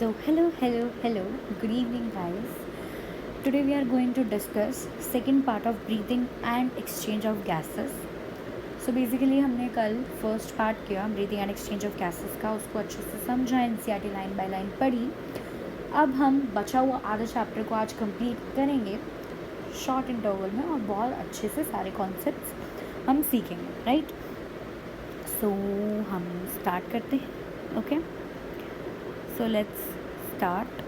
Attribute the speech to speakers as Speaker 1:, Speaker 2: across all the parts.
Speaker 1: Hello. Good evening, guys. Today we are going to discuss second part of breathing and exchange of gases. So basically हमने कल first part किया breathing and exchange of gases का, उसको अच्छे से समझा, NCERT line by line पढ़ी. अब हम बचा हुआ आधा चैप्टर को आज कंप्लीट करेंगे शॉर्ट इंटरवल में और बहुत अच्छे से सारे कॉन्सेप्ट्स हम सीखेंगे, राइट. सो हम स्टार्ट करते हैं. Okay, so let's start.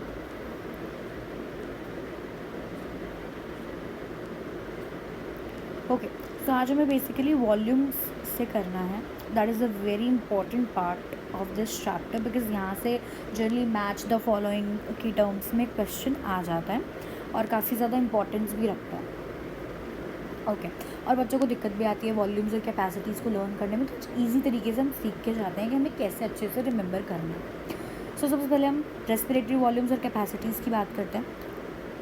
Speaker 1: Okay, तो आज हमें बेसिकली वॉल्यूम्स से करना है. That is a very important part of this chapter because यहाँ से जनरली मैच द फॉलोइंग की टर्म्स में क्वेश्चन आ जाता है और काफ़ी ज़्यादा इंपॉर्टेंस भी रखता है. ओके, और बच्चों को दिक्कत भी आती है वॉल्यूम्स और कैपेसिटीज़ को लर्न करने में, तो ईजी तरीके से हम सीख के जाते हैं कि हमें कैसे अच्छे से रिमेंबर करना है. सो सबसे पहले हम रेस्पिरेटरी वॉल्यूम्स और कैपेसिटीज़ की बात करते हैं.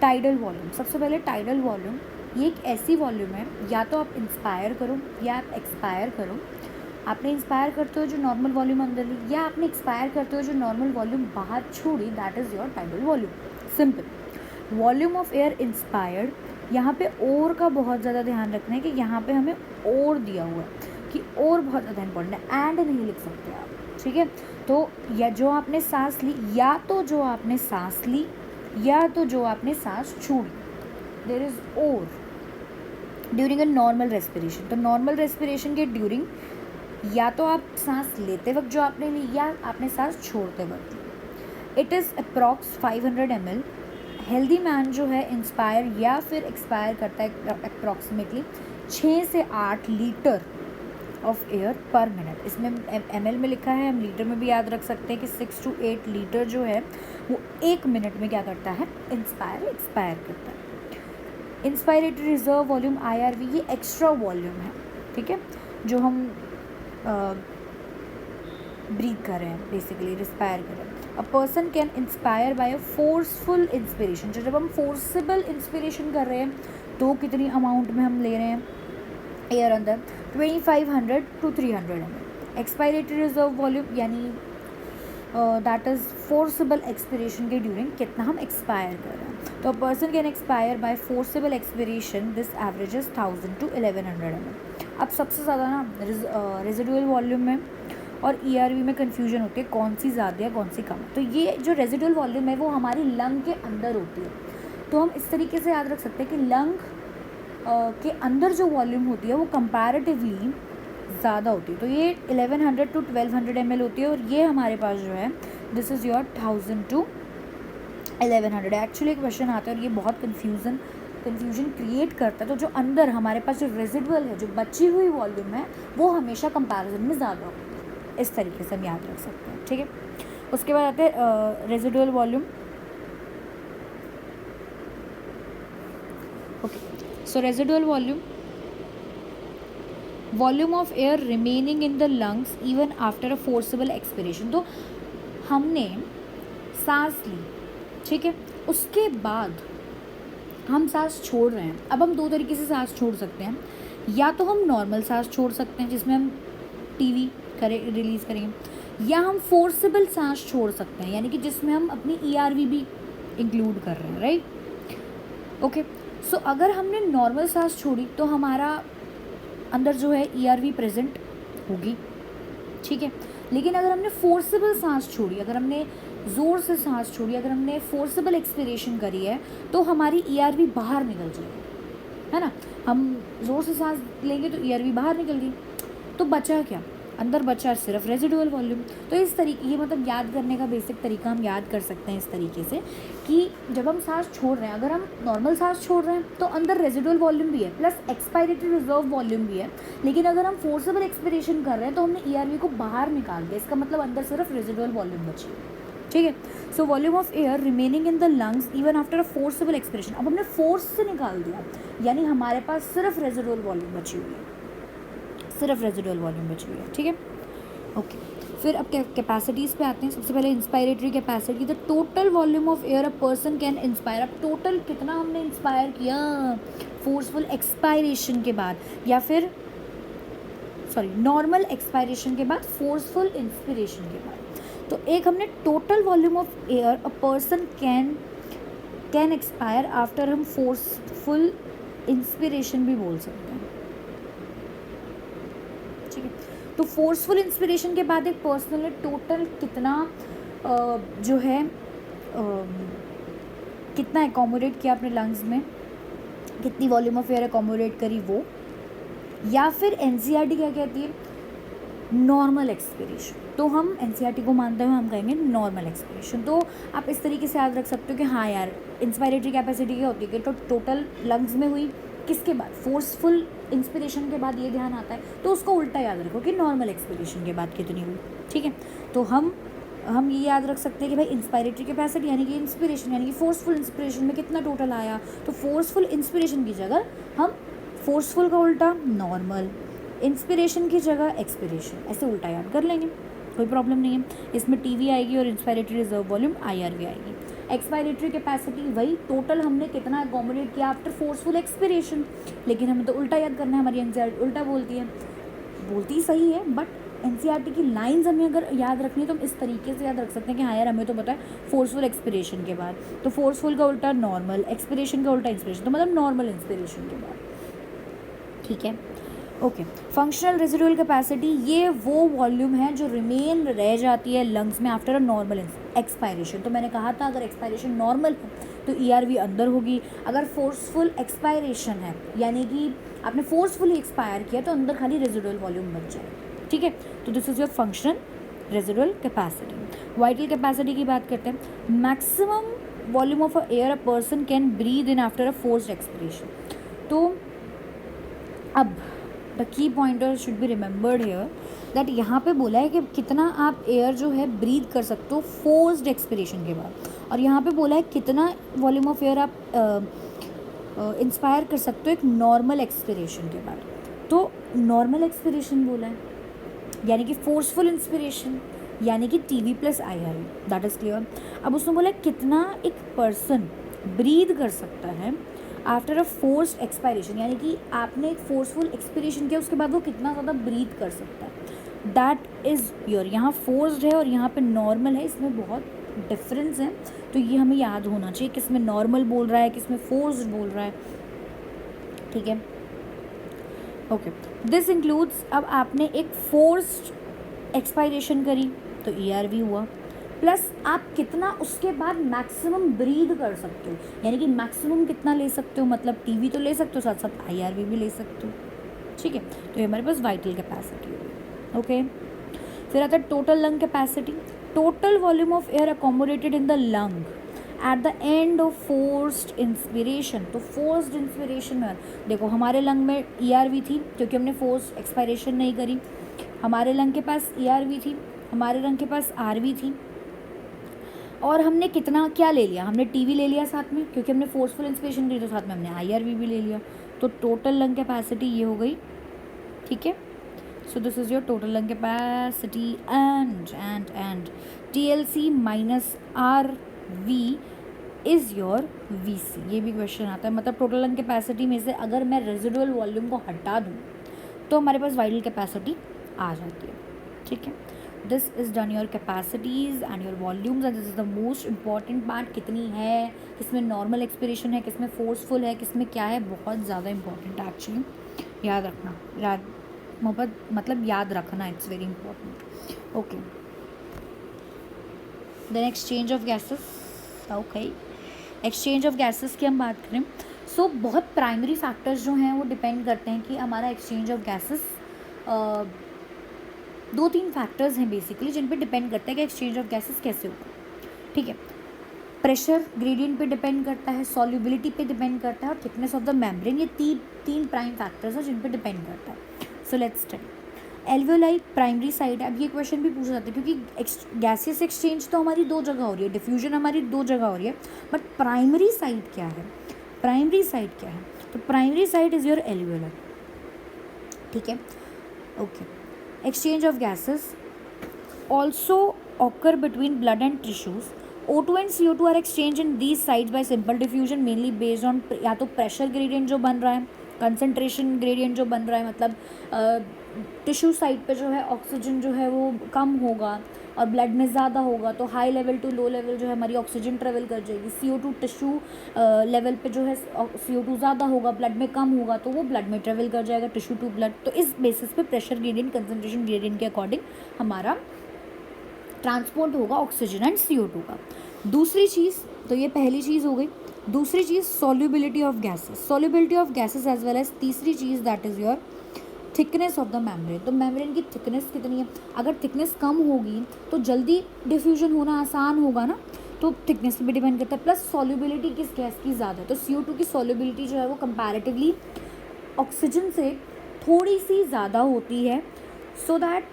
Speaker 1: Tidal volume. सबसे पहले टाइडल वॉल्यूम ये एक ऐसी वॉल्यूम है, या तो आप इंस्पायर करो या आप एक्सपायर करो. आपने इंस्पायर करते हो जो नॉर्मल वॉल्यूम अंदर ली, या आपने एक्सपायर करते हो जो नॉर्मल वॉल्यूम बाहर छोड़ी, that is your tidal volume. Simple. Volume of air inspired, यहाँ पे और का बहुत ज़्यादा ध्यान रखना है कि यहाँ पे हमें और दिया हुआ है कि और बहुत ज़्यादा इंपॉर्टेंट है, एंड नहीं लिख सकते आप, ठीक है. तो या जो आपने सांस ली, या तो जो आपने सांस ली, या तो जो आपने सांस छोड़ी, देयर इज़ और ड्यूरिंग अ नॉर्मल रेस्पिरेशन. तो नॉर्मल रेस्पिरेशन के ड्यूरिंग या तो आप सांस लेते वक्त जो आपने ली, या आपने सांस छोड़ते वक्त ली. It is approx 500 ml. Healthy man जो है इंस्पायर या फिर एक्सपायर करता है अप्रॉक्सीमेटली 6 से 8 लीटर ऑफ एयर पर मिनट. इसमें ml में लिखा है, हम लीटर में भी याद रख सकते हैं कि 6 to 8 लीटर जो है वो 1 मिनट में क्या करता है, इंस्पायर एक्सपायर करता है. इंस्पायरेटरी रिजर्व वॉल्यूम IRV ये एक्स्ट्रा वॉल्यूम है, ठीक है, जो हम ब्रीथ कर रहे हैं, बेसिकली रिस्पायर कर रहे हैं. A person can inspire by a forceful inspiration. जो जब हम फोर्सेबल इंस्पिरेशन कर रहे हैं तो कितनी अमाउंट में हम ले रहे हैं एयर अंदर, 2500 to 300 ml. Expiratory reserve volume यानी दैट इज़ फोर्सेबल एक्सपिरेशन के ड्यूरिंग कितना हम एक्सपायर कर रहे हैं. तो a person can expire by forcible expiration, this averages 1000 to 1100 ml. अब सबसे ज़्यादा ना रेजिडुअल वॉल्यूम में और ERV में कन्फ्यूजन होती है, कौन सी ज़्यादा है कौन सी कम. तो ये जो रेजिडुअल वॉल्यूम है वो हमारी लंग के अंदर होती है. तो हम इस तरीके से याद रख सकते हैं कि लंग के अंदर जो वॉल्यूम होती है वो कंपैरेटिवली ज़्यादा होती है. तो ये 1100 to 1200 ml होती है, और ये हमारे पास जो है this is your 1000 to 1100. Actually एक क्वेश्चन आता है और ये बहुत कन्फ्यूज़न क्रिएट करता है. तो जो अंदर हमारे पास जो रेजिडुअल है, जो बची हुई वॉल्यूम है, वो हमेशा कंपैरिजन में ज़्यादा होती है. इस तरीके से हम याद रख सकते हैं, ठीक है. उसके बाद आते हैं residual volume. Okay, so residual volume of air remaining in the lungs even after a forcible expiration. तो हमने सांस ली, ठीक है, उसके बाद हम सांस छोड़ रहे हैं. अब हम दो तरीके से सांस छोड़ सकते हैं. या तो हम नॉर्मल सांस छोड़ सकते हैं जिसमें हम टीवी रिलीज़ करेंगे, या हम फोर्सेबल सांस छोड़ सकते हैं यानी कि जिसमें हम अपनी ERV भी इंक्लूड कर रहे हैं, राइट. ओके, सो अगर हमने नॉर्मल सांस छोड़ी तो हमारा अंदर जो है ERV प्रेजेंट होगी, ठीक है. लेकिन अगर हमने फोर्सेबल सांस छोड़ी, अगर हमने ज़ोर से सांस छोड़ी, अगर हमने फोर्सेबल एक्सपिरेशन करी है, तो हमारी ERV बाहर निकल जाएगी, है ना. हम ज़ोर से सांस लेंगे तो ERV बाहर निकल गई, तो बचा क्या, अंदर बचा सिर्फ रेजिडुअल वॉल्यूम. तो इस तरीके, ये मतलब याद करने का बेसिक तरीका हम याद कर सकते हैं इस तरीके से कि जब हम सांस छोड़ रहे हैं, अगर हम नॉर्मल सांस छोड़ रहे हैं तो अंदर रेजिडुअल वॉल्यूम भी है प्लस एक्सपायरेटरी रिजर्व वॉल्यूम भी है. लेकिन अगर हम फोर्सेबल एक्सपिरेशन कर रहे हैं तो हमने ERV को बाहर निकाल दिया, इसका मतलब अंदर सिर्फ रेजिडुअल वॉल्यूम बची, ठीक है. So volume of air remaining in the lungs even after a forcible expiration. अब हमने फोर्स से निकाल दिया यानी हमारे पास सिर्फ रेजिडुअल वॉल्यूम बची हुई है, ठीक है. ओके, फिर अब कैपेसिटीज़ पे आते हैं. सबसे पहले inspiratory capacity, the total volume of air a person can inspire. अब टोटल कितना हमने इंस्पायर किया फोर्सफुल एक्सपायरेशन के बाद, या फिर नॉर्मल एक्सपायरेशन के बाद, फोर्सफुल इंस्पिरेशन के बाद. तो एक हमने total volume of air a person can expire after, हम फोर्सफुल इंस्पिरेशन भी बोल सकते हैं, ठीक है। तो फोर्सफुल इंस्पिरेशन के बाद एक पर्सन ने टोटल कितना जो है कितना एकोमोडेट किया अपने लंग्स में, कितनी वॉल्यूम ऑफ एयर एकोमोडेट करी वो, या फिर एनसीईआरटी क्या कहती है, नॉर्मल एक्सपिरेशन। तो हम एनसीईआरटी को मानते हुए हम कहेंगे नॉर्मल एक्सपिरेशन। तो आप इस तरीके से याद रख सकते हो कि हाँ यार, इंस्पायरेटरी कैपेसिटी क्या होती है कि तो टोटल लंग्स में हुई, किसके बाद, फोर्सफुल इंस्पिरेशन के बाद ये ध्यान आता है, तो उसको उल्टा याद रखो कि नॉर्मल एक्सपिरेशन के बाद कितनी हुई, ठीक है। तो हम ये याद रख सकते हैं कि भाई इंस्पायरेटरी कैपेसिटी यानी कि इंस्पिरेशन यानी कि फोर्सफुल इंस्पिरेशन में कितना टोटल आया, तो फोर्सफुल इंस्पिरेशन की जगह हम फोर्सफुल का उल्टा नॉर्मल, इंस्पिरेशन की जगह एक्सपिरेशन, ऐसे उल्टा याद कर लेंगे, कोई प्रॉब्लम नहीं है। इसमें टीवी आएगी और इंस्पायरेटरी रिजर्व वॉल्यूम आईआरवी आएगी। एक्सपायरेटरी कैपेसिटी वही टोटल हमने कितना अकोमोडेट किया आफ्टर फोर्सफुल एक्सपिरेशन, लेकिन हमें तो उल्टा याद करना है, हमारी एनसीईआरटी उल्टा बोलती सही है, बट एनसीईआरटी की लाइंस हमें अगर याद रखनी है तो हम इस तरीके से याद रख सकते हैं कि हाँ यार हमें तो पता है फोर्सफुल एक्सपिरेशन के बाद, तो फोर्सफुल का उल्टा नॉर्मल, एक्सपिरेशन का उल्टा इंस्पिरेशन, तो मतलब नॉर्मल इंस्पिरेशन के बाद, ठीक है। ओके, फंक्शनल रेजिडुअल कैपेसिटी ये वो वॉल्यूम है जो रिमेन रह जाती है लंग्स में आफ्टर अ नॉर्मल एक्सपायरेशन। तो मैंने कहा था अगर एक्सपायरेशन नॉर्मल है तो ईआरवी अंदर होगी, अगर फोर्सफुल एक्सपायरेशन है यानी कि आपने फोर्सफुली एक्सपायर किया तो अंदर खाली रेजिडुअल वॉल्यूम बच जाए, ठीक है। तो this is your functional residual capacity. Vital capacity की बात करते हैं, maximum volume of air a person can breathe in after a forced expiration. तो अब the key pointer should be remembered here that यहाँ पे बोला है कि कितना आप एयर जो है ब्रीद कर सकते हो फोर्स्ड एक्सपिरेशन के बाद, और यहाँ पे बोला है कितना वॉल्यूम ऑफ एयर आप इंस्पायर कर सकते हो एक नॉर्मल एक्सपिरेशन के बाद। तो नॉर्मल एक्सपिरेशन बोला है यानी कि फोर्सफुल इंस्पिरेशन यानी कि TV plus IRV, that is clear. अब उसने बोला कितना एक पर्सन ब्रीद कर सकता है आफ्टर अ फोर्स्ड एक्सपायरेशन, यानी कि आपने एक फोर्सफुल एक्सपिरेशन किया उसके बाद वो कितना ज़्यादा ब्रीथ कर सकता है, दैट इज़ योर, यहाँ फोर्स्ड है और यहाँ पे नॉर्मल है, इसमें बहुत डिफरेंस है। तो ये हमें याद होना चाहिए किस में नॉर्मल बोल रहा है किस में फोर्स्ड बोल रहा है, ठीक है। ओके, दिस इंक्लूड्स, अब आपने एक फोर्स्ड एक्सपायरेशन करी तो ईआरवी हुआ, प्लस आप कितना उसके बाद मैक्सिमम ब्रीद कर सकते हो, यानी कि मैक्सिमम कितना ले सकते हो, मतलब टीवी तो ले सकते हो साथ साथ आईआरवी भी ले सकते हो, ठीक है। तो ये हमारे पास वाइटल कैपेसिटी होगी, ओके। फिर आता है total lung capacity, total volume of air accommodated in the lung at the end of forced inspiration. तो फोर्स्ड इंस्पिरेशन में देखो हमारे लंग में ईआरवी थी क्योंकि हमने फोर्स्ड एक्सपायरेशन नहीं करी, हमारे लंग के पास ईआरवी थी, हमारे लंग के पास आरवी थी, और हमने कितना क्या ले लिया, हमने टीवी ले लिया साथ में क्योंकि हमने फोर्सफुल इंस्पिरेशन ली, तो साथ में हमने आईआरवी भी ले लिया, तो टोटल लंग कैपेसिटी ये हो गई, ठीक है। So this is your total lung capacity and TLC minus RV is your VC. ये भी क्वेश्चन आता है, मतलब टोटल लंग कैपेसिटी में से अगर मैं रेजिडुअल वॉल्यूम को हटा दूँ तो हमारे पास वाइटल कैपेसिटी आ जाती है, ठीक है। This is done your capacities and your volumes and this is the most important part, कितनी है, किसमें नॉर्मल एक्सपिरेशन है, किसमें फोर्सफुल है, किसमें क्या है, बहुत ज़्यादा इंपॉर्टेंट है एक्चुअली, याद रखना, मतलब याद रखना, it's very important, okay. Then exchange of gases, okay, exchange of gases की हम बात करें, सो बहुत प्राइमरी फैक्टर्स जो हैं वो डिपेंड करते हैं कि हमारा एक्सचेंज ऑफ गैसेस, 2-3 फैक्टर्स हैं बेसिकली जिन पे डिपेंड करता है कि एक्सचेंज ऑफ गैसेस कैसे होगा, ठीक है। प्रेशर ग्रेडियंट पे डिपेंड करता है, सॉल्युबिलिटी पे डिपेंड करता है, और थिकनेस ऑफ द मेम्ब्रेन, ये तीन प्राइम फैक्टर्स हैं जिन पे डिपेंड करता है। So let's study alveoli primary site है। अब ये क्वेश्चन भी पूछा जाता है क्योंकि गैसियस एक्सचेंज तो हमारी 2 जगह हो रही है, डिफ्यूजन हमारी 2 जगह हो रही है, बट प्राइमरी साइट क्या है, प्राइमरी साइट क्या है, तो primary site is your alveoli, ठीक है, okay. Exchange of gases also occur between blood and tissues. O2 and CO2 are exchanged in these sites by simple diffusion mainly based on या तो pressure gradient जो बन रहा है, concentration gradient जो बन रहा है, मतलब टिश्यू साइड पे जो है ऑक्सीजन जो है वो कम होगा, और ब्लड में ज़्यादा होगा तो high level to low level जो है हमारी ऑक्सीजन ट्रेवल कर जाएगी। CO2 टिश्यू लेवल पे जो है CO2 ज़्यादा होगा, ब्लड में कम होगा तो वो ब्लड में ट्रेवल कर जाएगा, टिश्यू टू ब्लड। तो इस बेसिस पे प्रेशर ग्रेडियंट, कंसंट्रेशन ग्रेडियंट के अकॉर्डिंग हमारा ट्रांसपोर्ट होगा ऑक्सीजन एंड CO2 का। दूसरी चीज़, तो ये पहली चीज़ हो गई। दूसरी चीज़ solubility of gases, solubility of gases as well as तीसरी चीज़ that is your thickness of the membrane. तो मेम्ब्रेन की थिकनेस कितनी है, अगर थिकनेस कम होगी तो जल्दी डिफ्यूजन होना आसान होगा ना, तो थिकनेस पे भी डिपेंड करता है। प्लस सॉल्युबिलिटी किस गैस की ज़्यादा है, तो CO2 की सॉल्युबिलिटी जो है वो कंपैरेटिवली ऑक्सीजन से थोड़ी सी ज़्यादा होती है, सो दैट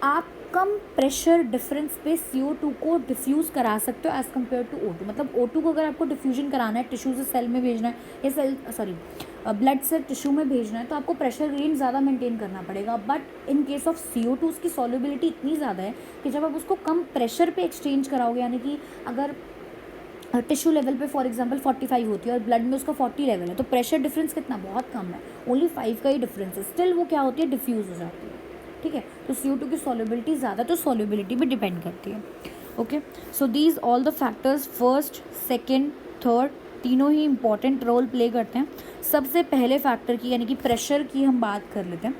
Speaker 1: आप कम प्रेशर डिफरेंस पे CO2 को डिफ्यूज़ करा सकते हो एज़ कम्पेयर टू O2। मतलब O2 को अगर आपको डिफ्यूजन कराना है, टिश्यू से सेल में भेजना है या ब्लड से टिश्यू में भेजना है, तो आपको प्रेशर ग्रेडियंट ज़्यादा मेंटेन करना पड़ेगा। But in case of CO2 उसकी सॉल्युबिलिटी इतनी ज़्यादा है कि जब आप उसको कम प्रेशर पे एक्सचेंज कराओगे, यानी कि अगर टिश्यू लेवल पे फॉर एग्जांपल 45 होती है और ब्लड में उसका 40 लेवल है, तो प्रेशर डिफरेंस कितना, बहुत कम है, ओनली 5 का ही डिफरेंस है, स्टिल वो क्या होती है, डिफ्यूज़ हो जाती है। ठीक है, तो CO2 की सॉल्युबिलिटी ज़्यादा, तो सॉल्युबिलिटी भी डिपेंड करती है। Okay, so these all the factors first, second, third तीनों ही इंपॉर्टेंट रोल प्ले करते हैं। सबसे पहले फैक्टर की यानी कि प्रेशर की हम बात कर लेते हैं।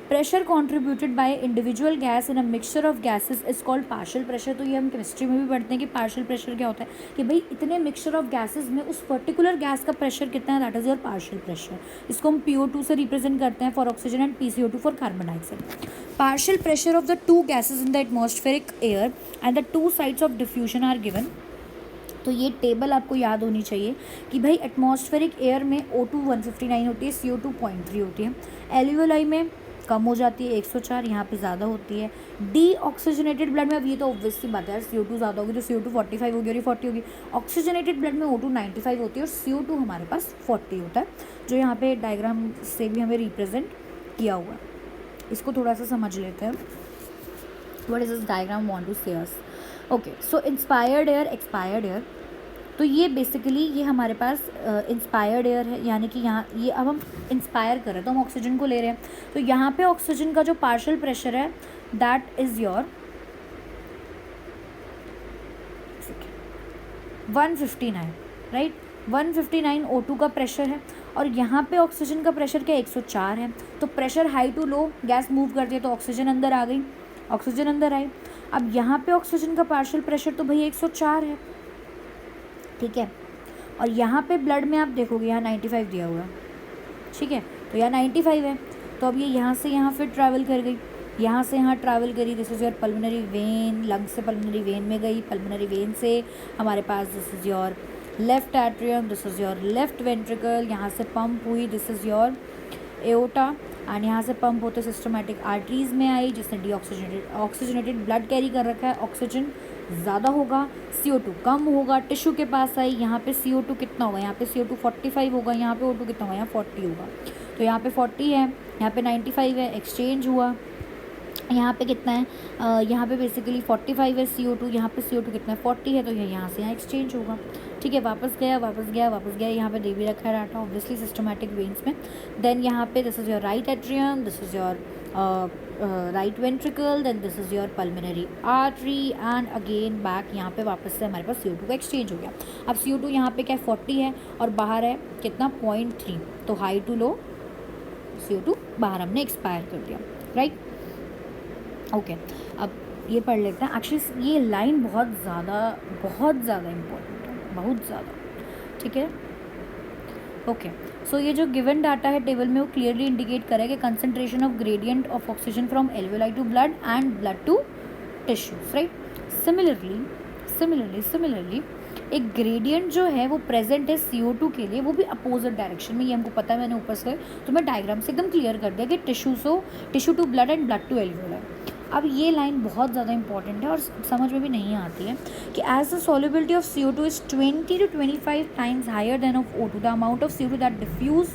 Speaker 1: Pressure contributed by individual gas in a mixture of gases is called partial pressure. तो ये हम केमिस्ट्री में भी पढ़ते हैं कि पार्शियल प्रेशर क्या होता है, कि भाई इतने मिक्सचर ऑफ गैसेस में उस पर्टिकुलर गैस का प्रेशर कितना है, that is your partial pressure. इसको हम PO2 से रिप्रेजेंट करते हैं for oxygen and PCO2 for carbon dioxide. Partial pressure of the two gases in the atmospheric air and the two sides of diffusion are given. तो ये table आपको याद होनी चाहिए कि भाई एटमॉस्फेरिक एयर में O2 159 होती है, CO2 0.3 होती है, एल्वियोलाई में कम हो जाती है 104, यहाँ पे ज़्यादा होती है। डी ऑक्सीजनेटेड ब्लड में, अब ये तो ऑब्वियस सी बात है, CO2 ज़्यादा होगी तो CO2 45 होगी और ये 40 होगी। ऑक्सीजनेटेड ब्लड में O2 95 होती है और CO2 हमारे पास 40 होता है, जो यहाँ पे डायग्राम से भी हमें रिप्रेजेंट किया हुआ है। इसको थोड़ा सा समझ लेते हैं, what is this diagram want to say us. Okay, so inspired air, expired air, तो ये बेसिकली ये हमारे पास इंस्पायर्ड एयर है, यानी कि यहाँ ये अब हम इंस्पायर कर रहे हैं तो हम ऑक्सीजन को ले रहे हैं, तो यहाँ पे ऑक्सीजन का जो पार्शियल प्रेशर है that is your 159, right. 159 O2 का प्रेशर है और यहाँ पे ऑक्सीजन का प्रेशर क्या 104 है। तो pressure high to low gas move करती है, तो ऑक्सीजन अंदर आ गई, ऑक्सीजन अंदर आई। अब यहाँ पे ऑक्सीजन का पार्शियल प्रेशर तो भैया 104 है, ठीक है। और यहाँ पे ब्लड में आप देखोगे यहाँ 95 दिया हुआ है, ठीक है, तो यहाँ 95 है, तो अब ये यहाँ से यहाँ फिर ट्रैवल कर गई, यहाँ से यहाँ ट्रैवल करी, this is your pulmonary vein, lung से पल्मोनरी वेन में गई, पल्मोनरी वेन से हमारे पास this is your left atrium, this is your left ventricle, यहाँ से पंप हुई, this is your aorta, and यहाँ से पंप होते सिस्टमैटिक आर्टरीज़ में आई, जिसने ऑक्सीजनेटेड ब्लड कैरी कर रखा है, ऑक्सीजन ज़्यादा होगा, CO2 कम होगा, टिश्यू के पास आई, यहाँ पे CO2 कितना होगा, यहाँ पे CO2 45 होगा, यहाँ पे O2 कितना होगा, यहाँ 40 होगा, तो यहाँ पे 40 है, यहाँ पे 95 है, एक्सचेंज हुआ, यहाँ पे कितना है, यहाँ पे बेसिकली 45 है CO2, यहाँ पे CO2 कितना है 40 है, तो ये यहाँ से यहाँ एक्सचेंज होगा, ठीक है। वापस गया वापस गया वापस गया, यहाँ पे दे भी रखा है डाटा ऑब्वियसली सिस्टमैटिक वेन्स में। देन यहाँ पे this is your right atrium, this is your right ventricle, then this is your pulmonary artery, and again back यहाँ पे वापस से हमारे पास CO2 का एक्सचेंज हो गया। अब CO2 यहाँ पे क्या 40 है और बाहर है कितना 0.3, तो हाई टू लो CO2 बाहर हमने एक्सपायर कर दिया, राइट। ओके, अब ये पढ़ लेते हैं। एक्चुअली ये लाइन बहुत ज़्यादा इम्पोर्टेंट है, बहुत ज़्यादा, ठीक है। ओके, सो ये जो गिवन डाटा है टेबल में वो क्लियरली इंडिकेट करे कि concentration of gradient of oxygen from alveoli to blood and blood to tissues, right. Similarly एक ग्रेडियंट जो है वो प्रेजेंट है CO2 के लिए, वो भी अपोजिट डायरेक्शन में, ये हमको पता है, मैंने ऊपर से तो मैं डायग्राम से एकदम क्लियर कर दिया कि tissue to blood and blood to alveoli. अब ये लाइन बहुत ज़्यादा इंपॉर्टेंट है और समझ में भी नहीं आती है कि as the solubility of CO2 is 20 to 25 times higher than of O2, the amount of CO2 that diffuse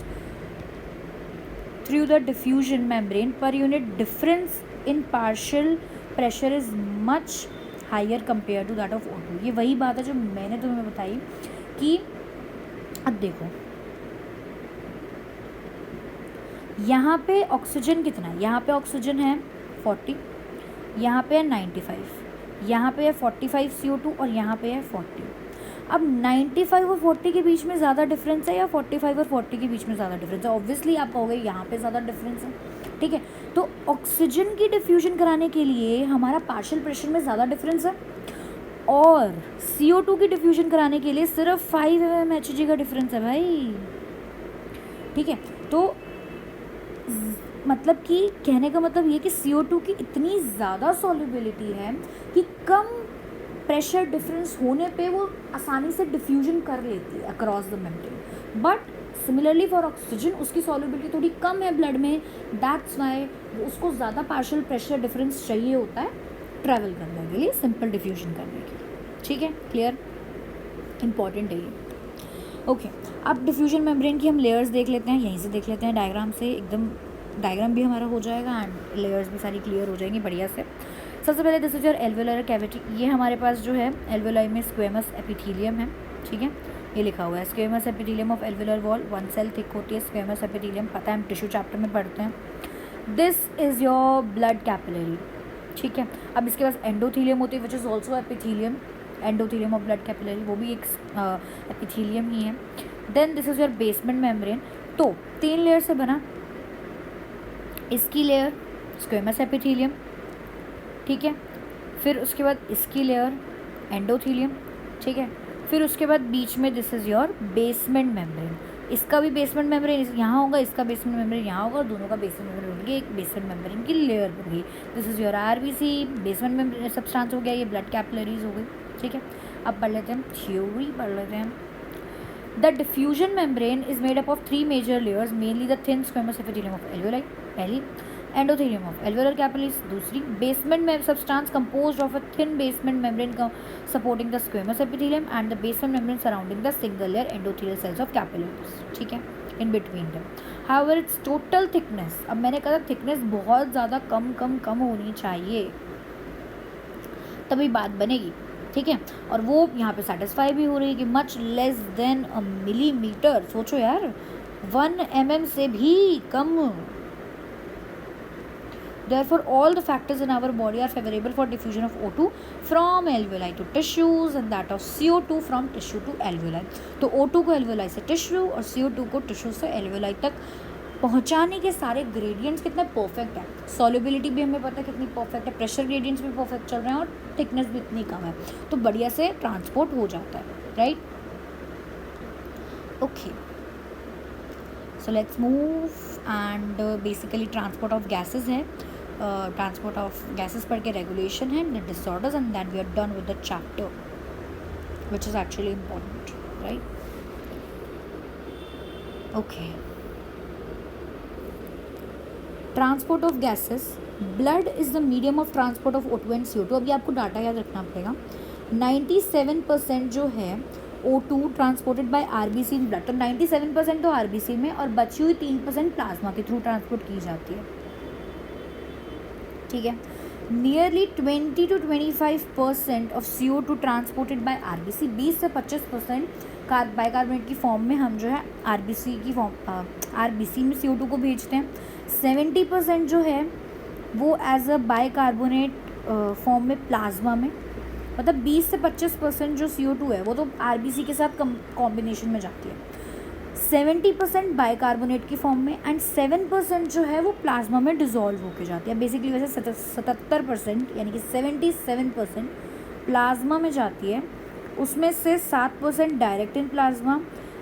Speaker 1: through the diffusion membrane per unit difference in partial pressure is much higher compare to that of O2। ये वही बात है जो मैंने तुम्हें बताई कि अब देखो यहाँ पे ऑक्सीजन कितना है, यहाँ पे ऑक्सीजन है 40, यहाँ पे है 95, यहाँ पे है 45 CO2 और यहाँ पे है 40। अब 95 और 40 के बीच में ज़्यादा डिफरेंस है या 45 और 40 के बीच में ज़्यादा डिफरेंस है? ऑब्वियसली आप कहोगे यहाँ पे ज़्यादा डिफरेंस है, ठीक है। तो ऑक्सीजन की डिफ्यूजन कराने के लिए हमारा पार्शियल प्रेशर में ज़्यादा डिफरेंस है और CO2 की डिफ्यूजन कराने के लिए सिर्फ 5 mmHg का डिफरेंस है भाई, ठीक है। तो मतलब कि कहने का मतलब ये कि CO2 की इतनी ज़्यादा सॉल्युबिलिटी है कि कम प्रेशर डिफरेंस होने पे वो आसानी से डिफ्यूजन कर लेती है across the membrane. But similarly for oxygen उसकी सॉल्युबिलिटी थोड़ी कम है ब्लड में, दैट्स वाई उसको ज़्यादा पार्शियल प्रेशर डिफरेंस चाहिए होता है ट्रैवल करने के लिए, सिंपल डिफ्यूजन करने के लिए, ठीक है। क्लियर, इंपॉर्टेंट है ये। ओके, अब डिफ्यूजन मेम्ब्रेन की हम लेयर्स देख लेते हैं, यहीं से देख लेते हैं डायग्राम से, एकदम डायग्राम भी हमारा हो जाएगा एंड लेयर्स भी सारी क्लियर हो जाएंगी बढ़िया से। सबसे पहले this is your alveolar cavity. ये हमारे पास जो है एल्वेलाई में स्क्वेमस एपिथेलियम है, ठीक है। ये लिखा हुआ है squamous epithelium of alveolar wall, 1 cell thick होती है स्क्वेमस एपिथेलियम, पता है हम टिश्यू चैप्टर में पढ़ते हैं। This is your blood capillary, ठीक है। अब इसके पास एंडोथीलियम होती है which is also epithelium, endothelium of blood capillary, वो भी एक एपिथेलियम ही है। Then this is your basement membrane. तो 3 लेयर से बना, इसकी लेयर स्क्वेमस एपिथेलियम, ठीक है। फिर उसके बाद इसकी लेयर एंडोथीलियम, ठीक है। फिर उसके बाद बीच में this is your basement membrane. इसका भी बेसमेंट मेम्ब्रेन यहाँ होगा, इसका बेसमेंट मेम्ब्रेन यहाँ होगा, दोनों का बेसमेंट मेम्ब्रेन बन गया, एक बेसमेंट मेम्ब्रेन की लेयर बन गई। This is your RBC, basement membrane substance हो गया, ये ब्लड कैपिलरीज हो गई, ठीक है। अब पढ़ लेते हैं थ्योरी, पढ़ लेते हैं। The diffusion membrane is made up of 3 major layers, mainly the thin squamous epithelium of alveoli, पहली, एंडोथेलियम ऑफ एल्वेलर कैपिलरीज, दूसरी, बेसमेंट में substance composed of a thin basement membrane supporting the squamous epithelium and the basement membrane surrounding the single layer endothelial cells of capillaries, ठीक है, in between them. However its total thickness, अब मैंने कहा thickness बहुत ज़्यादा कम होनी चाहिए तभी बात बनेगी, ठीक है। और वो यहाँ पे सेटिस्फाई भी हो रही है कि मच लेस देन अ मिलीमीटर, सोचो यार 1 mm से भी कम। Therefore, all the factors in our body are favorable for diffusion of O2 from alveoli to tissues and that of CO2 from tissue to alveoli. तो O2 को alveoli से tissue और CO2 को tissue से alveoli तक पहुंचाने के सारे ग्रेडियंट्स कितने परफेक्ट है, सॉल्युबिलिटी भी हमें पता है कितनी परफेक्ट है, प्रेशर ग्रेडियंट्स भी परफेक्ट चल रहे हैं और थिकनेस भी इतनी कम है, तो बढ़िया से ट्रांसपोर्ट हो जाता है, right. Okay, so let's move and basically transport of gases है, ट्रांसपोर्ट ऑफ गैसेस पढ़ के रेगुलेशन है, disorders and then we are done with the chapter which is actually important, right. Okay, transport of gases, blood is the medium of transport of O2 and CO2। अभी आपको data याद रखना पड़ेगा, 97% जो है O2 transported by RBC in blood, तो 97% तो RBC में और बची हुई 3% प्लाज्मा के थ्रू ट्रांसपोर्ट की जाती है, ठीक है। Nearly 20 to 25% of CO2 transported by RBC, 20 से 25% बाइकार्बोनेट की फॉर्म में हम जो है RBC में CO2 को भेजते हैं। 70% जो है वो एज अ बाइकार्बोनेट फॉर्म में प्लाज्मा में, मतलब 20 से 25% जो CO2 है वो तो RBC के साथ कॉम्बिनेशन में जाती है, 70% बाइकार्बोनेट की फॉर्म में एंड 7% जो है वो प्लाज्मा में डिज़ोल्व होके जाती है। बेसिकली वैसे 77% यानी कि 77% प्लाज्मा में जाती है, उसमें से 7% direct in plasma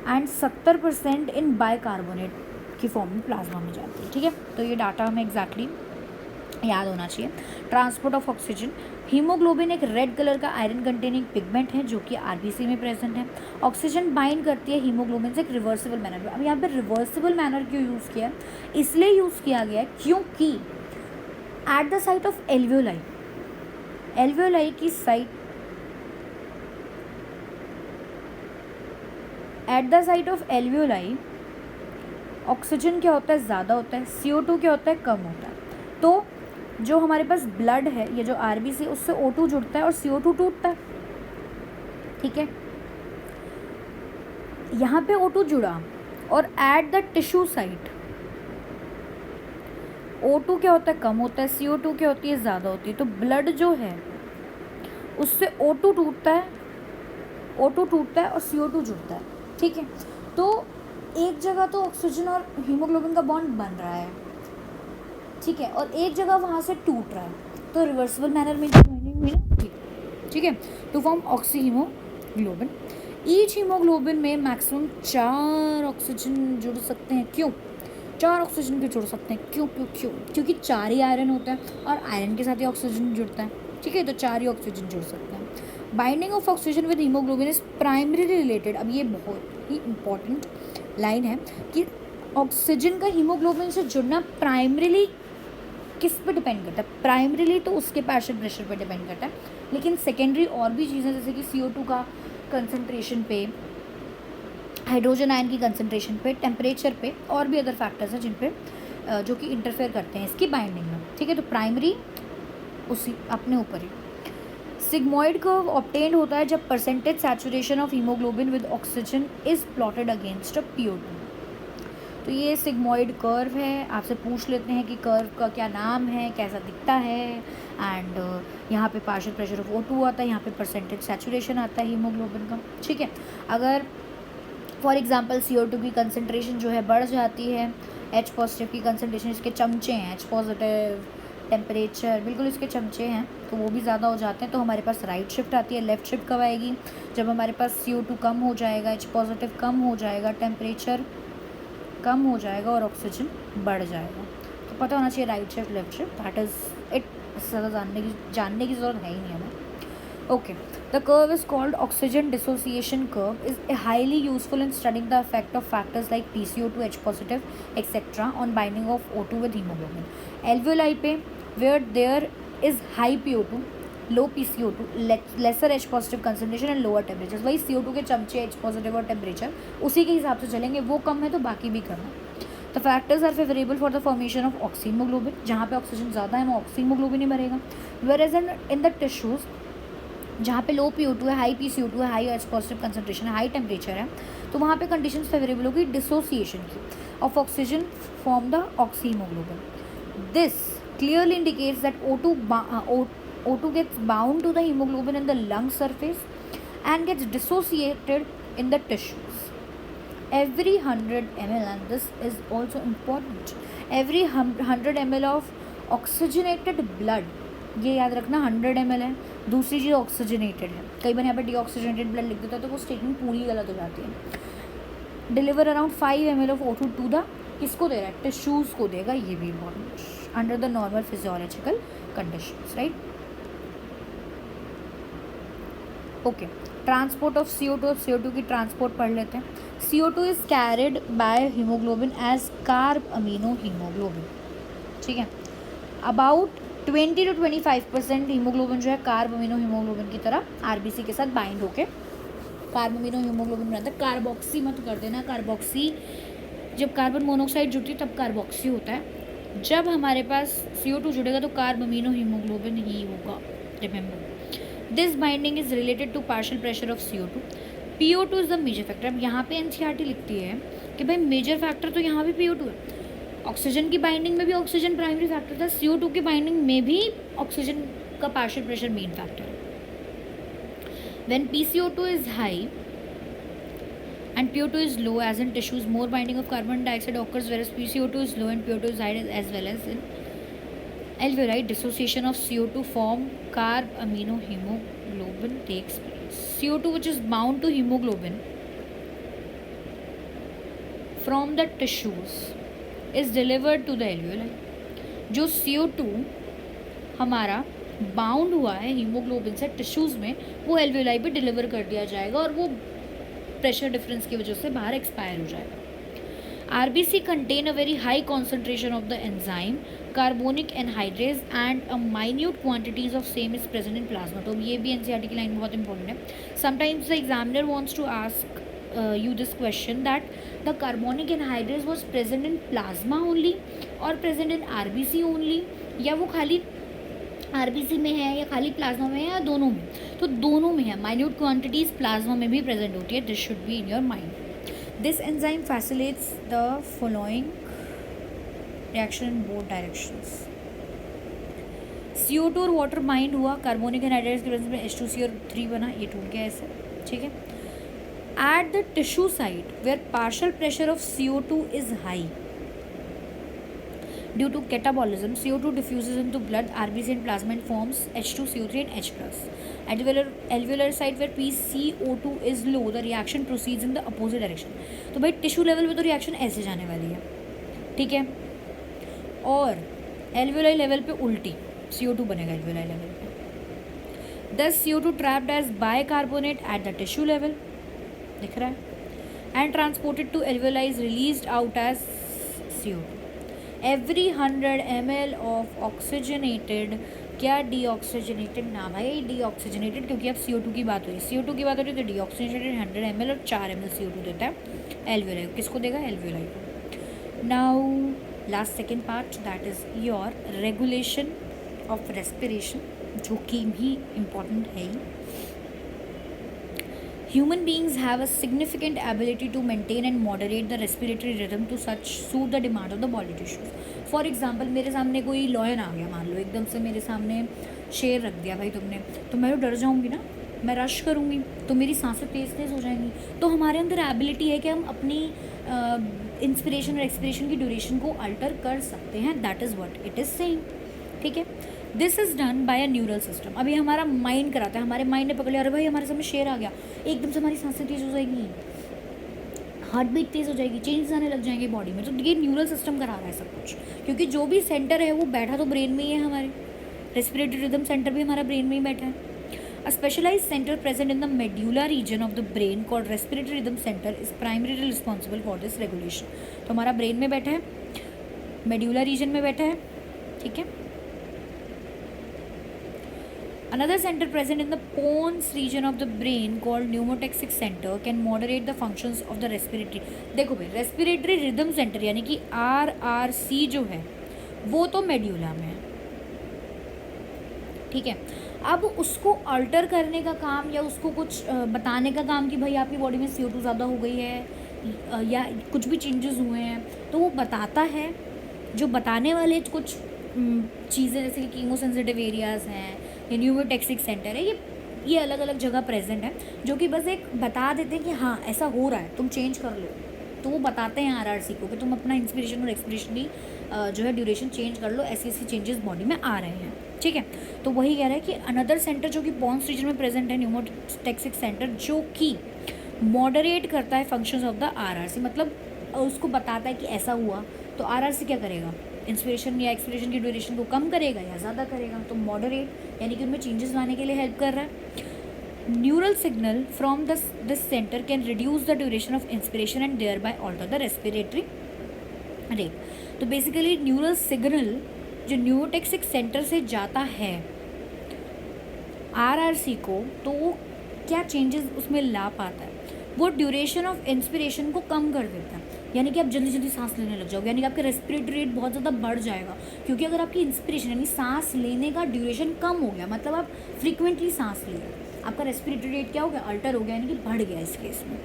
Speaker 1: and 70% in bicarbonate की फॉर्म में प्लाज्मा में जाती है, ठीक है। तो ये डाटा हमें एग्जैक्टली याद होना चाहिए। ट्रांसपोर्ट ऑफ ऑक्सीजन, हीमोग्लोबिन एक रेड कलर का आयरन कंटेनिंग पिगमेंट है जो कि RBC में प्रेजेंट है। ऑक्सीजन बाइंड करती है हीमोग्लोबिन से एक रिवर्सिबल मैनर में। अब यहाँ पे रिवर्सिबल मैनर क्यों यूज़ किया है, इसलिए यूज़ किया गया है क्योंकि at the site of alveoli, alveoli की site, at the site of alveoli oxygen क्या होता है, ज़्यादा होता है, CO2 क्या होता है, कम होता है। तो जो हमारे पास ब्लड है, ये जो RBC, उससे O2 जुड़ता है और CO2 टूटता है, ठीक है। यहाँ पे O2 जुड़ा और eight the tissue site O2 क्या होता है, कम होता है, CO2 क्या होती है, ज़्यादा होती है। तो ब्लड जो है उससे O2 टूटता है, O2 टूटता है और CO2 जुड़ता है, ठीक है। तो एक जगह तो ऑक्सीजन और हीमोग्लोबिन का बॉन्ड बन रहा है, ठीक है, और एक जगह वहाँ से टूट रहा है, तो रिवर्सिबल मैनर में ज्वाइनिंग हुई ना, ठीक है, to form oxyhaemoglobin. Each haemoglobin में मैक्सिमम 4 ऑक्सीजन जुड़ सकते हैं। क्यों 4 ऑक्सीजन क्यों जुड़ सकते हैं? क्यों क्यों क्यों? क्योंकि 4 ही आयरन होता है और आयरन के साथ ही ऑक्सीजन जुड़ता है, ठीक है, तो 4 ही ऑक्सीजन जुड़ सकते हैं। Binding of oxygen with haemoglobin is primarily related. अब ये बहुत ही इंपॉर्टेंट लाइन है कि ऑक्सीजन का हीमोग्लोबिन से जुड़ना प्राइमरीली किस पे डिपेंड करता है? प्राइमरीली तो उसके पार्शियल प्रेशर पे डिपेंड करता है, लेकिन सेकेंडरी और भी चीज़ें जैसे कि CO2 का कंसंट्रेशन पे, हाइड्रोजन आयन की कंसंट्रेशन पे, टेम्परेचर पे, और भी अदर फैक्टर्स हैं जिन पे जो कि इंटरफेयर करते हैं इसकी बाइंडिंग में, ठीक है। तो प्राइमरी उसी अपने ऊपर ही। सिग्मॉइड कर्व ऑब्टेन्ड होता है जब percentage saturation of haemoglobin with oxygen is plotted against a PO2। तो ये सिग्मॉइड कर्व है। आपसे पूछ लेते हैं कि कर्व का क्या नाम है, कैसा दिखता है, एंड यहाँ पे पार्शियल प्रेशर ऑफ O2 आता है, यहाँ पे परसेंटेज सैचुरेशन आता है हीमोग्लोबिन का, ठीक है। अगर फॉर एग्जांपल CO2 की कंसंट्रेशन जो है बढ़ जाती है, H पॉजिटिव की कंसंट्रेशन, इसके चमचे हैं H पॉजिटिव, टेम्परेचर बिल्कुल इसके चमचे हैं, तो वो भी ज़्यादा हो जाते हैं, तो हमारे पास राइट शिफ्ट आती है। लेफ़्ट शिफ्ट कब आएगी? जब हमारे पास CO2 कम हो जाएगा, H पॉजिटिव कम हो जाएगा, टेम्परेचर कम हो जाएगा और ऑक्सीजन बढ़ जाएगा। तो पता होना चाहिए right shift left shift, that is it. ज़्यादा जानने की ज़रूरत है ही नहीं हमें। Okay, the curve is called oxygen dissociation curve, is highly useful in studying the effect of factors like PCO2, H positive etcetera on binding of O2 with haemoglobin. Alveoli पे where there is high PO2, low PCO2, lesser H positive concentration and lower temperature, वही CO2 के चमचे H positive और temperature उसी के हिसाब से चलेंगे, वो कम है तो बाकी भी कम है। The factors are favourable for the formation of oxyhaemoglobin, जहाँ पे ऑक्सीजन ज़्यादा है वो ऑक्सीमोग्लोबिन ही भरेगा। Whereas in the tissues जहाँ पे लो PO2 है, हाई PCO2 है, हाई H पॉजिटिव कंसंट्रेशन है, हाई टेम्परेचर है, तो वहाँ पे कंडीशन फेवरेबल होगी डिसोसिएशन की of oxygen from the oxyhaemoglobin. This clearly indicates that O2 gets bound to the hemoglobin in the lung surface and gets dissociated in the tissues. Every 100 ml, and this is also important, every 100 ml of oxygenated blood, ये याद रखना 100 ml है, दूसरी चीज़ oxygenated है, कई बार यहाँ पे deoxygenated blood लिख देता है तो वो स्टेटमेंट पूरी गलत हो जाती है। Deliver around 5 ml of O2 to the, किसको दे रहा है? टिश्यूज़ को देगा, ये भी important, under the normal physiological conditions, right. Okay, transport of CO2, और CO2 की ट्रांसपोर्ट पढ़ लेते हैं। CO2 is carried by haemoglobin as carbaminohaemoglobin, ठीक है। अबाउट 20 to 25% हीमोग्लोबिन जो है कार्ब अमीनो हीमोग्लोबिन की तरह RBC के साथ बाइंड होके कार्ब अमीनो हीमोग्लोबिन बनाता है। कार्बोक्सी मत कर देना, कार्बोक्सी जब कार्बन मोनोऑक्साइड जुड़ती है तब कार्बोक्सी होता है, जब हमारे पास CO2 जुड़ेगा तो कार्ब अमीनो हीमोग्लोबिन ही होगा, remember. This binding is related to partial pressure of CO2। PO2 is the major factor. अब यहाँ पे NCERT लिखती है कि भाई मेजर फैक्टर तो यहाँ भी PO2 है, ऑक्सीजन की बाइंडिंग में भी ऑक्सीजन प्राइमरी फैक्टर था, CO2 की बाइंडिंग में भी ऑक्सीजन का पार्शियल प्रेशर मेन फैक्टर है। When PCO2 is high and PO2 is low, as in tissues, more binding of carbon dioxide occurs, whereas PCO2 is low and PO2 is high, as well as in alveoli. Dissociation of CO2 form carb amino hemoglobin takes place. CO2 which is bound to hemoglobin from the tissues is delivered to the alveoli. जो CO2 हमारा bound हुआ है haemoglobin से tissues में, वो alveoli पे deliver कर दिया जाएगा और वो प्रेशर डिफरेंस की वजह से बाहर एक्सपायर हो जाएगा। RBC contain a very high concentration of the enzyme carbonic anhydrase and a minute quantities of same is present in plasma. तो ये भी NCERT की लाइन बहुत इंपॉर्टेंट है। Sometimes the examiner wants to ask you this question that the carbonic anhydrase was present in plasma only or present in RBC only, या वो खाली RBC में है या खाली प्लाज्मा में है या दोनों में? तो दोनों में है, माइन्यूट क्वांटिटीज प्लाज्मा में भी प्रेजेंट होती है। This should be in your mind. This enzyme facilitates the following reaction in both directions. CO2 और वाटर बाइंड हुआ, कार्बोनिक एनहाइड्राइड की प्रेजेंस में H2C और 3 बना, ये टूट गया ऐसे, ठीक है। At the tissue site where partial pressure of CO2 is high due to catabolism, CO2 diffuses into blood, RBC and plasma and forms H2CO3 and H+. At the alveolar site where PCO2 is low, the reaction proceeds in the opposite direction. तो भाई tissue level पे तो reaction ऐसे जाने वाली है, ठीक है, और एल्वियोलाई लेवल पे उल्टी CO2 बनेगा एल्वियोलाई लेवल पे। Thus CO2 trapped as bicarbonate at the tissue level, दिख रहा है, and transported to alveoli is released out as CO2. Every 100 ml of oxygenated, क्या डीऑक्सीजनेटेड ना भाई डीऑक्सीजनेटेड, क्योंकि अब CO2 की बात हुई, CO2 की बात हो रही है तो डीऑक्सीजनेटेड 100 ml और 4 ml CO2 देता है एल्वियोलाई, किसको देगा एल्वियोलाई को। Now last second part that is your regulation of respiration, जो कि भी इम्पॉर्टेंट है ही। Human beings have a significant ability to maintain and moderate the respiratory rhythm to suit the demand of the body tissues. For example, मेरे सामने कोई lion आ गया, मान लो एकदम से मेरे सामने शेर रख दिया भाई तुमने, तो मैं तो डर जाऊँगी ना, मैं रश करूँगी तो मेरी सांसें तेज़ तेज़ हो जाएंगी। तो हमारे अंदर एबिलिटी है कि हम अपनी इंस्पिरेशन और एक्सपिरेशन की ड्यूरेशन को अल्टर कर सकते हैं, that is what it is saying, ठीक है। This is done by a neural system. अभी हमारा माइंड कराता है, हमारे माइंड ने पकड़ लिया, अरे भाई हमारे सामने शेर आ गया, एकदम से हमारी सांसें तेज़ हो जाएंगी, हार्ट बीट तेज़ हो जाएगी, चेंजेस आने लग जाएंगे बॉडी में। तो ये न्यूरल सिस्टम करा रहा है सब कुछ, क्योंकि जो भी सेंटर है वो बैठा तो ब्रेन में ही है, हमारे रेस्पिरेटरी रिदम सेंटर भी हमारा ब्रेन में ही बैठा है। A specialized center present in the medulla region of the brain called respiratory rhythm center is primarily responsible for this regulation. तो हमारा ब्रेन में बैठा है, मेड्यूला रीजन में बैठा है, ठीक है। Another center present in the pons region of the brain called pneumotaxic center can moderate the functions of the respiratory. देखो भाई रेस्पिरेटरी रिदम सेंटर यानी कि RRC जो है वो तो मेड्यूला में है, ठीक है। अब उसको अल्टर करने का काम या उसको कुछ बताने का काम कि भाई आपकी बॉडी में CO2 ज़्यादा हो गई है या कुछ भी चेंजेस हुए हैं, तो वो बताता है। जो बताने वाले कुछ चीज़ें जैसे कि कीमोसेंसिटिव एरियाज़ हैं या न्यूमोटैक्सिक सेंटर है, ये अलग अलग जगह प्रेजेंट है, जो कि बस एक बता देते हैं कि हाँ ऐसा हो रहा है, तुम चेंज कर लो। तो वो बताते हैं RRC को कि तुम अपना इंस्पिरेशन और एक्सपिरेशन की जो है ड्यूरेशन चेंज कर लो, ऐसी ऐसी चेंजेस बॉडी में आ रहे हैं, ठीक है। तो वही कह रहा है कि अनदर सेंटर जो कि पॉन्स रीजन में प्रेजेंट है, न्यूमोटैक्सिक सेंटर, जो कि मॉडरेट करता है फंक्शंस ऑफ द RRC, मतलब उसको बताता है कि ऐसा हुआ तो RRC क्या करेगा, इंस्पिरेशन या एक्सपिरेशन की ड्यूरेशन को कम करेगा या ज़्यादा करेगा। तो मॉडरेट यानी कि उनमें चेंजेस लाने के लिए हेल्प कर रहा है। Neural signal from this centre can reduce the duration of inspiration and thereby alter the respiratory rate. तो बेसिकली न्यूरल सिग्नल जो न्यूरोटैक्सिक सेंटर से जाता है RRC को, तो वो क्या चेंजेस उसमें ला पाता है, वो ड्यूरेशन ऑफ इंस्पिरेशन को कम कर देता है, यानी कि आप जल्दी जल्दी सांस लेने लग जाओगे, यानी कि आपका रेस्पिरेटरी रेट बहुत ज़्यादा बढ़ जाएगा। क्योंकि अगर आपकी इंस्पिरेशन यानी सांस लेने का ड्यूरेशन कम हो गया, मतलब आप फ्रीक्वेंटली सांस ले रहे, आपका रेस्पिरेटरी रेट क्या हो गया, अल्टर हो गया, यानी कि बढ़ गया इस केस में।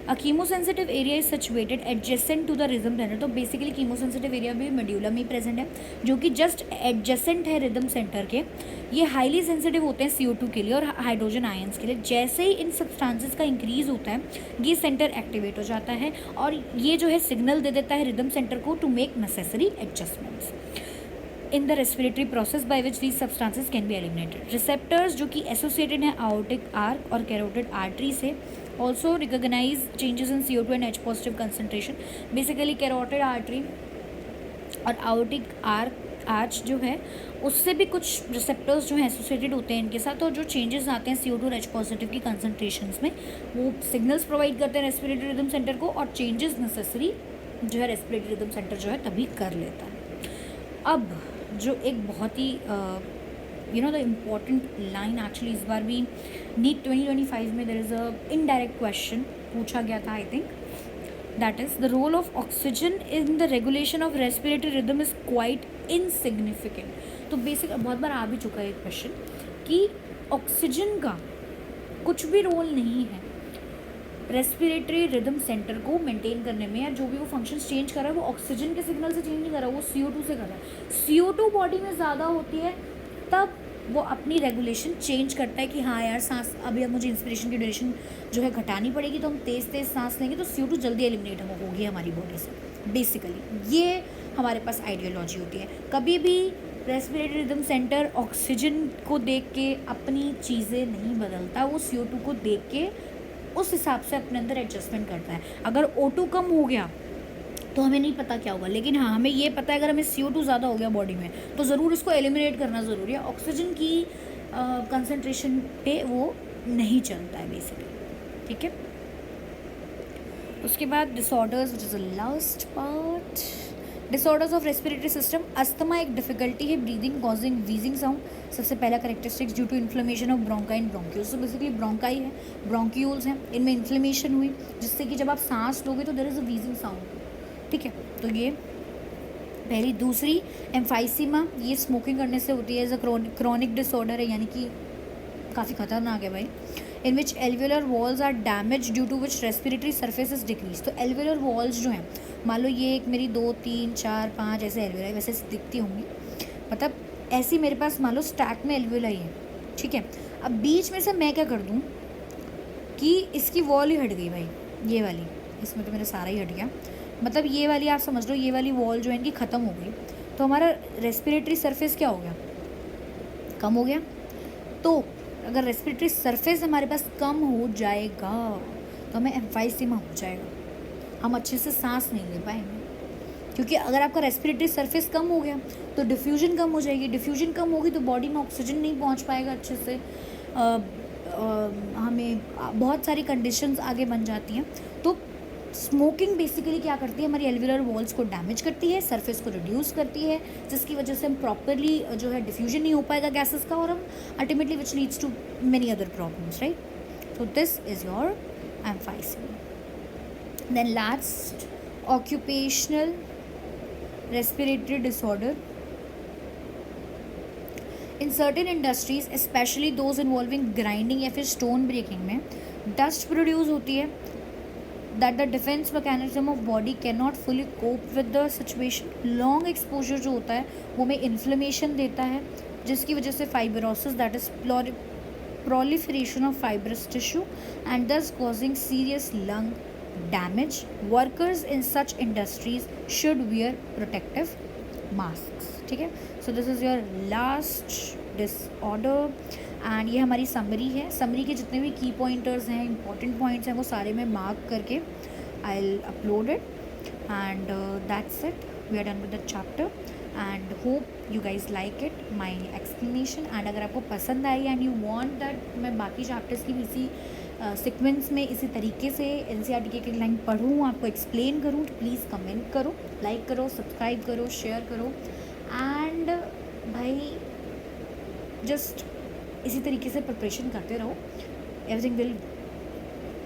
Speaker 1: A chemosensitive area is situated adjacent to the rhythm centre. तो बेसिकली कीमोसेंसिटिव एरिया भी मेड्यूला में ही प्रेजेंट है, जो कि जस्ट एडजेसेंट है रिदम सेंटर के। ये हाईली सेंसिटिव होते हैं CO2 के लिए और हाइड्रोजन आयंस के लिए। जैसे ही इन सब्सटेंसेस का इंक्रीज होता है, ये सेंटर एक्टिवेट हो जाता है और ये जो है सिग्नल दे देता है रिदम सेंटर को to make necessary adjustments in the respiratory process by which these substances can be eliminated. Receptors जो कि एसोसिएटेड हैं आयोटिक आर्क और कैरोटिड आर्टरी से also recognize changes in CO2 and H positive concentration. Basically carotid artery और aortic arch जो है उससे भी कुछ रिसेप्टर्स जो हैं एसोसिएटेड होते हैं इनके साथ, और जो चेंजेस आते हैं CO2 और H पॉजिटिव की कंसनट्रेशंस में, वो सिग्नल्स प्रोवाइड करते हैं रेस्पिरेटरी रिदम सेंटर को, और चेंजेस नेसेसरी जो है रेस्पिरेटरी रिदम सेंटर जो है तभी कर लेता है। अब जो एक बहुत ही द इम्पॉर्टेंट लाइन एक्चुअली इस बार भी नीट 2025 में there is a indirect question पूछा गया था, I think, that is the role of oxygen in the regulation of respiratory rhythm is quite insignificant. तो बेसिक बहुत बार आ भी चुका है एक क्वेश्चन कि ऑक्सीजन का कुछ भी रोल नहीं है रेस्पिरेटरी रिदम सेंटर को मेंटेन करने में, या जो भी वो फंक्शंस चेंज कर रहा है वो ऑक्सीजन के सिग्नल से चेंज नहीं कर रहा, वो CO2 से कर रहा है। CO2 बॉडी में ज़्यादा होती है तब वो अपनी रेगुलेशन चेंज करता है कि हाँ यार सांस अभी अब मुझे इंस्पिरेशन की ड्यूरेशन जो है घटानी पड़ेगी, तो हम तेज़ तेज़ सांस लेंगे तो CO2 जल्दी एलिमिनेट होगी हमारी बॉडी से। बेसिकली ये हमारे पास आइडियोलॉजी होती है। कभी भी रेस्पिरेटरी रिदम सेंटर ऑक्सीजन को देख के अपनी चीज़ें नहीं बदलता, वो CO2 को देख के उस हिसाब से अपने अंदर एडजस्टमेंट करता है। अगर O2 कम हो गया तो हमें नहीं पता क्या होगा, लेकिन हाँ हमें ये पता है अगर हमें CO2 ज़्यादा हो गया बॉडी में तो ज़रूर इसको एलिमिनेट करना ज़रूरी है। ऑक्सीजन की कंसंट्रेशन पे वो नहीं चलता है बेसिकली, ठीक है। उसके बाद disorders which is the last part. Disorders of respiratory system. Asthma एक डिफिकल्टी है ब्रीदिंग कॉजिंग वीजिंग साउंड। सबसे पहला characteristics due to inflammation of bronchi and bronchioles. तो बेसिकली ब्रोंकाई है, ब्रोंक्यूल्स हैं, इनमें इन्फ्लेमेशन हुई जिससे कि जब आप सांस लोगे तो there is a wheezing sound, ठीक है। तो ये पहली। दूसरी एम्फाइसीमा, ये स्मोकिंग करने से होती है, एज अ क्रॉनिक डिसऑर्डर है, यानी कि काफ़ी खतरनाक है भाई। In which alveolar walls are damage due to which respiratory surface is decrease. तो एल्वेलर वॉल्स जो हैं, मान लो ये एक मेरी 2 3 4 5 ऐसे एल्वेलाई वैसे दिखती होंगी, मतलब ऐसी मेरे पास मान लो स्टैक में एल्वेलाई है, ठीक है। अब बीच में से मैं क्या कर दूँ कि इसकी वॉल ही हट गई भाई, ये वाली, इसमें तो मेरा सारा ही हट गया, मतलब ये वाली आप समझ लो, ये वाली वॉल जो है इनकी ख़त्म हो गई, तो हमारा रेस्पिरेटरी सरफेस क्या हो गया, कम हो गया। तो अगर रेस्पिरेटरी सरफेस हमारे पास कम हो जाएगा तो हमें एम्फाइसीमा हो जाएगा, हम अच्छे से सांस नहीं ले पाएंगे। क्योंकि अगर आपका रेस्पिरेटरी सरफेस कम हो गया तो डिफ्यूजन कम हो जाएगी, डिफ्यूजन कम होगी तो बॉडी में ऑक्सीजन नहीं पहुंच पाएगा अच्छे से, हमें बहुत सारी कंडीशंस आगे बन जाती हैं। तो स्मोकिंग बेसिकली क्या करती है, हमारी एल्वेलर वॉल्स को डैमेज करती है, सरफेस को रिड्यूस करती है, जिसकी वजह से हम प्रॉपरली जो है डिफ्यूजन नहीं हो पाएगा गैसेस का, और हम ultimately which leads to many other problems, right. तो this is your emphysema. Then last, occupational respiratory disorder. In certain industries specially those involving grinding या फिर स्टोन ब्रेकिंग में डस्ट प्रोड्यूस होती है that the defense mechanism of body cannot fully cope with the situation. Long exposure जो होता है वो में इन्फ्लेमेशन देता है, जिसकी वजह से fibrosis that is proliferation of fibrous tissue and thus causing serious lung damage. Workers in such industries should wear protective masks, ठीक है। So this is your last disorder and ये हमारी समरी है। समरी के जितने भी की पॉइंटर्स हैं, इंपॉर्टेंट पॉइंट्स हैं, वो सारे मैं मार्क करके I will upload it and that's it, we are done with the chapter and hope you guys like it my explanation. And अगर आपको पसंद आई एंड यू वांट दैट मैं बाकी चैप्टर्स की भी इसी सीक्वेंस में इसी तरीके से NCERT की लाइन पढ़ूँ, आपको एक्सप्लेन करूँ, तो प्लीज़ कमेंट करो, लाइक करो, सब्सक्राइब करो, शेयर करो एंड भाई जस्ट इसी तरीके से प्रिपरेशन करते रहो, एवरीथिंग विल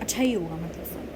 Speaker 1: अच्छा ही होगा मतलब सब।